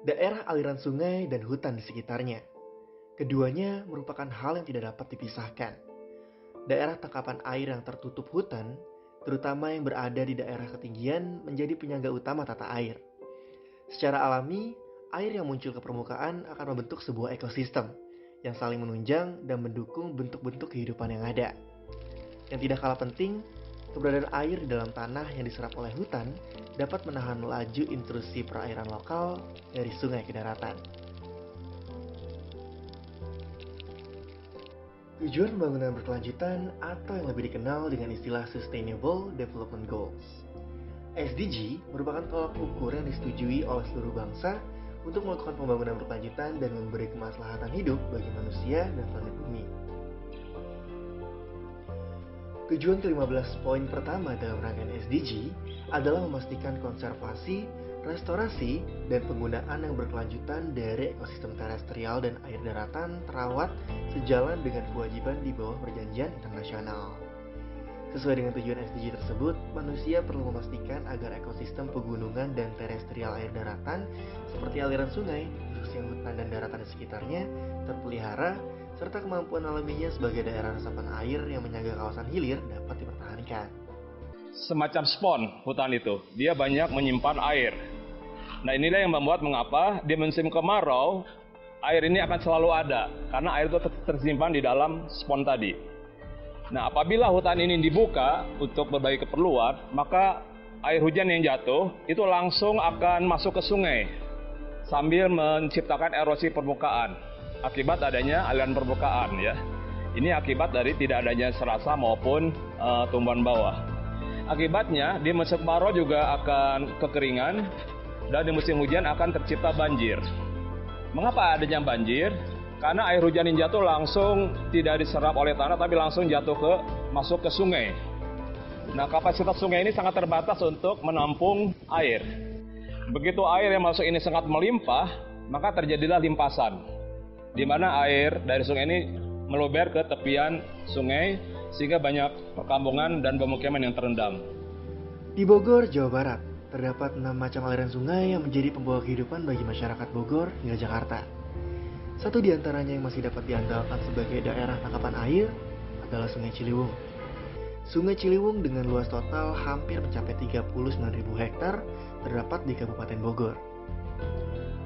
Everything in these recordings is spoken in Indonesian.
daerah aliran sungai dan hutan di sekitarnya. Keduanya merupakan hal yang tidak dapat dipisahkan. Daerah tangkapan air yang tertutup hutan, terutama yang berada di daerah ketinggian, menjadi penyangga utama tata air. Secara alami, air yang muncul ke permukaan akan membentuk sebuah ekosistem yang saling menunjang dan mendukung bentuk-bentuk kehidupan yang ada. Yang tidak kalah penting, keberadaan air di dalam tanah yang diserap oleh hutan dapat menahan laju intrusi perairan lokal dari sungai ke daratan. Tujuan pembangunan berkelanjutan atau yang lebih dikenal dengan istilah Sustainable Development Goals. SDG merupakan tolak ukur yang disetujui oleh seluruh bangsa untuk melakukan pembangunan berkelanjutan dan memberi kemaslahatan hidup bagi manusia dan planet bumi. Tujuan ke-15 poin pertama dalam rangkaian SDG adalah memastikan konservasi, restorasi, dan penggunaan yang berkelanjutan dari ekosistem terestrial dan air daratan terawat sejalan dengan kewajiban di bawah perjanjian internasional. Sesuai dengan tujuan SDG tersebut, manusia perlu memastikan agar ekosistem pegunungan dan terestrial air daratan seperti aliran sungai, khususnya hutan dan daratan di sekitarnya, terpelihara, serta kemampuan alaminya sebagai daerah resapan air yang menyangga kawasan hilir dapat dipertahankan. Semacam spon hutan itu, dia banyak menyimpan air. Nah inilah yang membuat mengapa di musim kemarau, air ini akan selalu ada, karena air itu tersimpan di dalam spon tadi. Nah apabila hutan ini dibuka untuk berbagai keperluan, maka air hujan yang jatuh itu langsung akan masuk ke sungai, sambil menciptakan erosi permukaan, akibat adanya aliran permukaan ya. Ini akibat dari tidak adanya serasa maupun tumbuhan bawah. Akibatnya di musim kemarau juga akan kekeringan dan di musim hujan akan tercipta banjir. Mengapa adanya banjir? Karena air hujan yang jatuh langsung tidak diserap oleh tanah tapi langsung masuk ke sungai. Nah, kapasitas sungai ini sangat terbatas untuk menampung air. Begitu air yang masuk ini sangat melimpah, maka terjadilah limpasan, di mana air dari sungai ini meluber ke tepian sungai sehingga banyak perkampungan dan pemukiman yang terendam. Di Bogor, Jawa Barat, terdapat 6 macam aliran sungai yang menjadi pembawa kehidupan bagi masyarakat Bogor hingga Jakarta. Satu di antaranya yang masih dapat diandalkan sebagai daerah tangkapan air adalah Sungai Ciliwung. Sungai Ciliwung dengan luas total hampir mencapai 39.000 hektar terdapat di Kabupaten Bogor.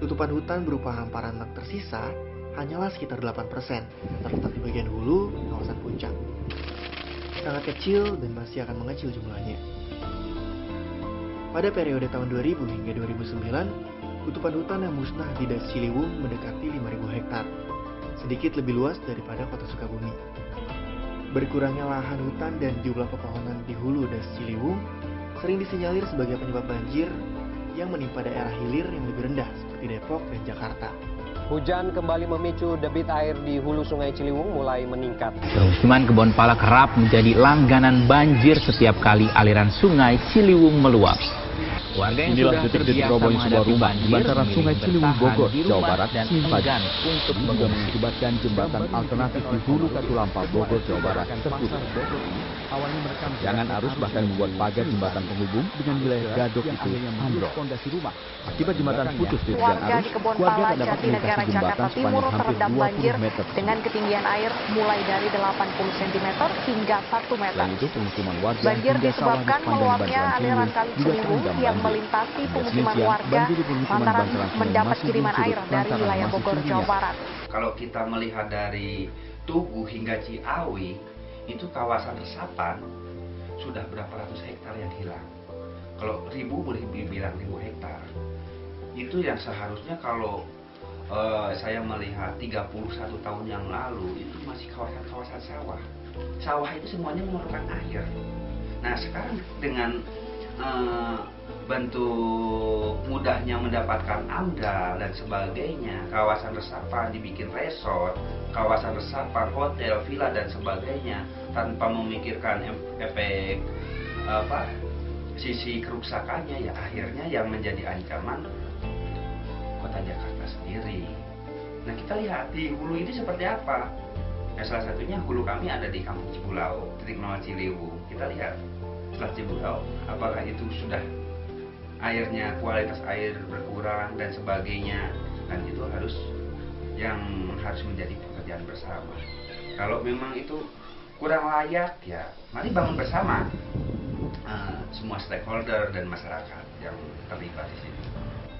Tutupan hutan berupa hamparan tanah tersisa hanyalah sekitar 8%, terletak di bagian hulu kawasan puncak. Sangat kecil dan masih akan mengecil jumlahnya. Pada periode tahun 2000 hingga 2009, tutupan hutan yang musnah di Das Ciliwung mendekati 5.000 hektar, sedikit lebih luas daripada kota Sukabumi. Berkurangnya lahan hutan dan jumlah pepohonan di hulu Das Ciliwung sering disinyalir sebagai penyebab banjir yang menimpa daerah hilir yang lebih rendah seperti Depok dan Jakarta. Hujan kembali memicu debit air di hulu Sungai Ciliwung mulai meningkat. Permukiman Kebon Pala kerap menjadi langganan banjir setiap kali aliran Sungai Ciliwung meluap. Warga yang sudah terbiasa menghadapi banjir di bantaran Sungai Ciliwung Bogor, Jawa Barat, dan Senin pagi untuk juga mengakibatkan jembatan alternatif di Hulu Katulampa, Bogor, Jawa Barat terputus. Jangan arus bahkan membuat pagar jembatan penghubung dengan wilayah Gadok itu ambrol. Akibat jembatan putus di jalan Warga arus, di Kebon warga Pala, tak dapat Jatinegara, melintasi jembatan Jakarta Timur sepanjang hampir terendam banjir 20 meter. dengan ketinggian air mulai dari 80 cm hingga 1 meter. Selain itu, pemukiman warga Banjir hingga sawah di disebabkan sepanjang meluapnya bantaran aliran Ciliwung kali juga Ciliwung terendam yang banjir. melintasi Hingga pemukiman Senin siang, warga banjir di pemukiman lantaran bantaran Sungai mendapat masih kiriman surut air dari lantaran wilayah masih Bogor, tingginya. Jawa Barat. Kalau kita melihat dari Tugu hingga Ciawi, itu kawasan resapan sudah berapa ratus hektar yang hilang. Kalau ribu boleh dibilang 1.000 hektar. Itu yang seharusnya kalau saya melihat 31 tahun yang lalu itu masih kawasan-kawasan sawah. Sawah itu semuanya memerlukan air. Nah sekarang dengan bentuk mudahnya mendapatkan AMDAL dan sebagainya, kawasan resapan dibikin resort, kawasan resapan, hotel, villa dan sebagainya tanpa memikirkan efek sisi kerusakannya, ya akhirnya yang menjadi ancaman kota Jakarta sendiri. Nah kita lihat di hulu ini seperti apa. Ya, salah satunya hulu kami ada di Kampung Cibulau, titik nol Ciliwung. Kita lihat setelah Cibulau, apakah itu sudah airnya, kualitas air berkurang dan sebagainya, kan itu harus menjadi pekerjaan bersama. Kalau memang itu kurang layak, ya mari bangun bersama, semua stakeholder dan masyarakat yang terlibat di sini.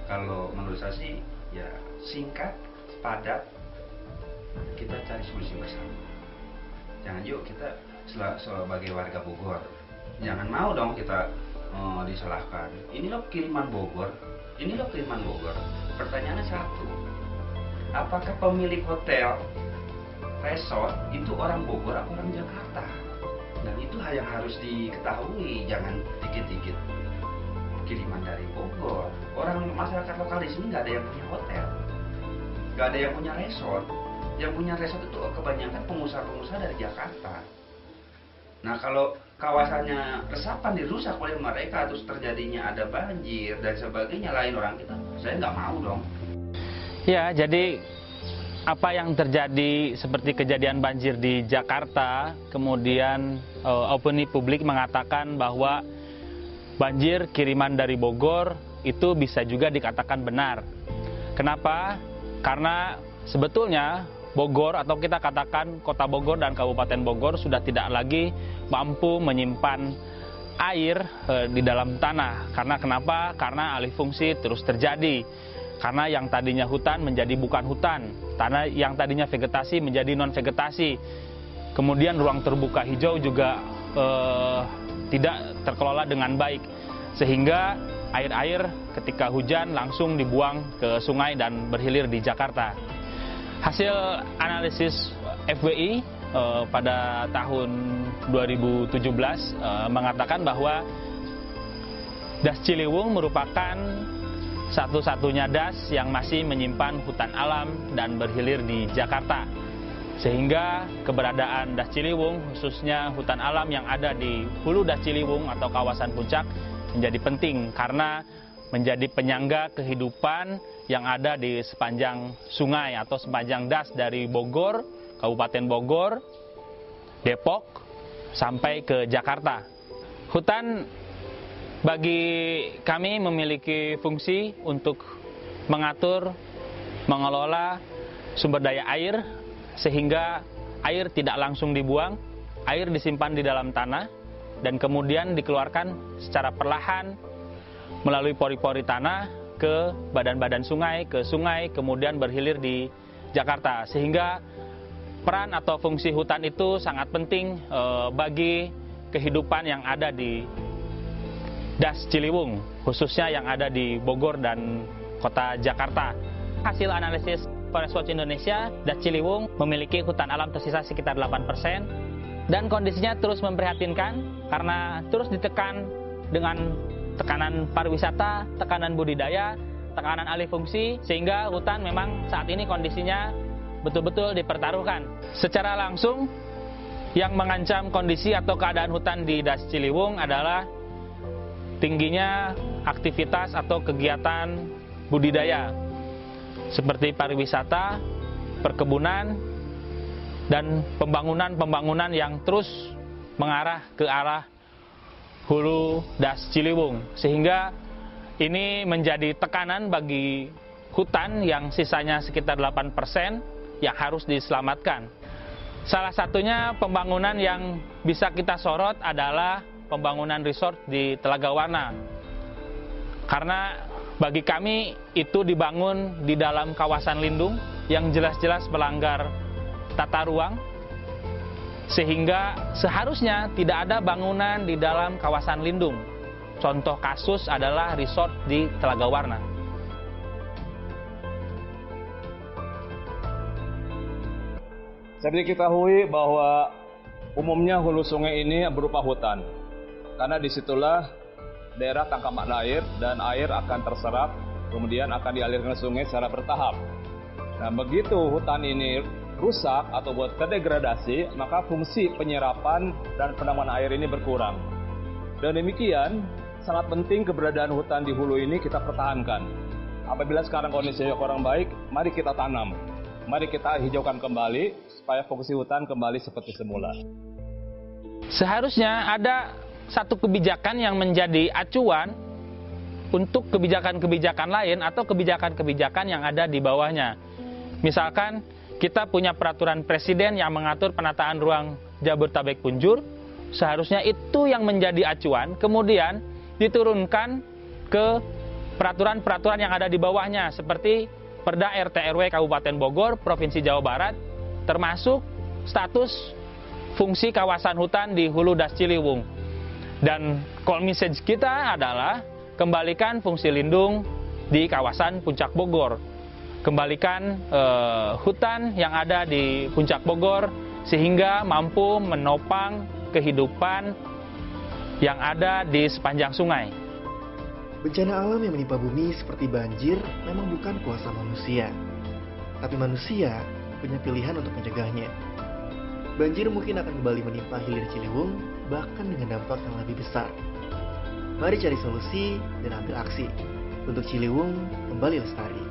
Kalau menurut saya sih ya singkat, padat, kita cari solusi bersama. Jangan yuk kita sebagai warga Bogor, jangan mau dong kita disalahkan. Ini loh kiriman Bogor, ini loh kiriman Bogor. Pertanyaannya satu, apakah pemilik hotel, resort itu orang Bogor atau orang Jakarta? Dan itu hal yang harus diketahui, jangan dikit-dikit kiriman dari Bogor. Orang masyarakat lokal di sini nggak ada yang punya hotel, nggak ada yang punya resort. Yang punya resort itu kebanyakan pengusaha-pengusaha dari Jakarta. Nah kalau kawasannya resapan dirusak oleh mereka, terus terjadinya ada banjir dan sebagainya, lain orang kita, saya nggak mau dong. Ya, jadi apa yang terjadi seperti kejadian banjir di Jakarta, kemudian opini publik mengatakan bahwa banjir kiriman dari Bogor itu bisa juga dikatakan benar. Kenapa? Karena sebetulnya Bogor, atau kita katakan Kota Bogor dan Kabupaten Bogor sudah tidak lagi mampu menyimpan air di dalam tanah. Karena kenapa? Karena alih fungsi terus terjadi. Karena yang tadinya hutan menjadi bukan hutan, tanah yang tadinya vegetasi menjadi non vegetasi. Kemudian ruang terbuka hijau juga tidak terkelola dengan baik, sehingga air-air ketika hujan langsung dibuang ke sungai dan berhilir di Jakarta. Hasil analisis FWI pada tahun 2017 mengatakan bahwa Das Ciliwung merupakan satu-satunya das yang masih menyimpan hutan alam dan berhilir di Jakarta. Sehingga keberadaan Das Ciliwung, khususnya hutan alam yang ada di hulu Das Ciliwung atau kawasan puncak, menjadi penting karena menjadi penyangga kehidupan yang ada di sepanjang sungai atau sepanjang das dari Bogor, Kabupaten Bogor, Depok, sampai ke Jakarta. Hutan bagi kami memiliki fungsi untuk mengatur, mengelola sumber daya air, sehingga air tidak langsung dibuang, air disimpan di dalam tanah, dan kemudian dikeluarkan secara perlahan melalui pori-pori tanah ke badan-badan sungai, ke sungai, kemudian berhilir di Jakarta. Sehingga peran atau fungsi hutan itu sangat penting bagi kehidupan yang ada di Das Ciliwung, khususnya yang ada di Bogor dan kota Jakarta. Hasil analisis Forest Watch Indonesia, Das Ciliwung memiliki hutan alam tersisa sekitar 8%, dan kondisinya terus memprihatinkan karena terus ditekan dengan tekanan pariwisata, tekanan budidaya, tekanan alih fungsi, sehingga hutan memang saat ini kondisinya betul-betul dipertaruhkan. Secara langsung, yang mengancam kondisi atau keadaan hutan di Das Ciliwung adalah tingginya aktivitas atau kegiatan budidaya, seperti pariwisata, perkebunan, dan pembangunan-pembangunan yang terus mengarah ke arah hulu Das Ciliwung, sehingga ini menjadi tekanan bagi hutan yang sisanya sekitar 8% yang harus diselamatkan. Salah satunya pembangunan yang bisa kita sorot adalah pembangunan resort di Telaga Warna, karena bagi kami itu dibangun di dalam kawasan lindung yang jelas-jelas melanggar tata ruang, sehingga seharusnya tidak ada bangunan di dalam kawasan lindung. Contoh kasus adalah resort di Telaga Warna. Saya diketahui bahwa umumnya hulu sungai ini berupa hutan, karena disitulah daerah tangkapan air dan air akan terserap, kemudian akan dialirkan ke sungai secara bertahap. Nah, begitu hutan ini rusak atau buat terdegradasi, maka fungsi penyerapan dan penampungan air ini berkurang. Dan demikian, sangat penting keberadaan hutan di hulu ini kita pertahankan. Apabila sekarang kondisinya kurang baik, mari kita tanam. Mari kita hijaukan kembali, supaya fungsi hutan kembali seperti semula. Seharusnya ada satu kebijakan yang menjadi acuan untuk kebijakan-kebijakan lain atau kebijakan-kebijakan yang ada di bawahnya. Misalkan kita punya peraturan presiden yang mengatur penataan ruang Jabodetabek Punjur, seharusnya itu yang menjadi acuan, kemudian diturunkan ke peraturan-peraturan yang ada di bawahnya, seperti Perda RT RW Kabupaten Bogor, Provinsi Jawa Barat, termasuk status fungsi kawasan hutan di Hulu Das Ciliwung. Dan call message kita adalah kembalikan fungsi lindung di kawasan Puncak Bogor. Kembalikan hutan yang ada di Puncak Bogor sehingga mampu menopang kehidupan yang ada di sepanjang sungai. Bencana alam yang menimpa bumi seperti banjir memang bukan kuasa manusia. Tapi manusia punya pilihan untuk mencegahnya. Banjir mungkin akan kembali menimpa Hilir Ciliwung, bahkan dengan dampak yang lebih besar. Mari cari solusi dan ambil aksi untuk Ciliwung kembali lestari.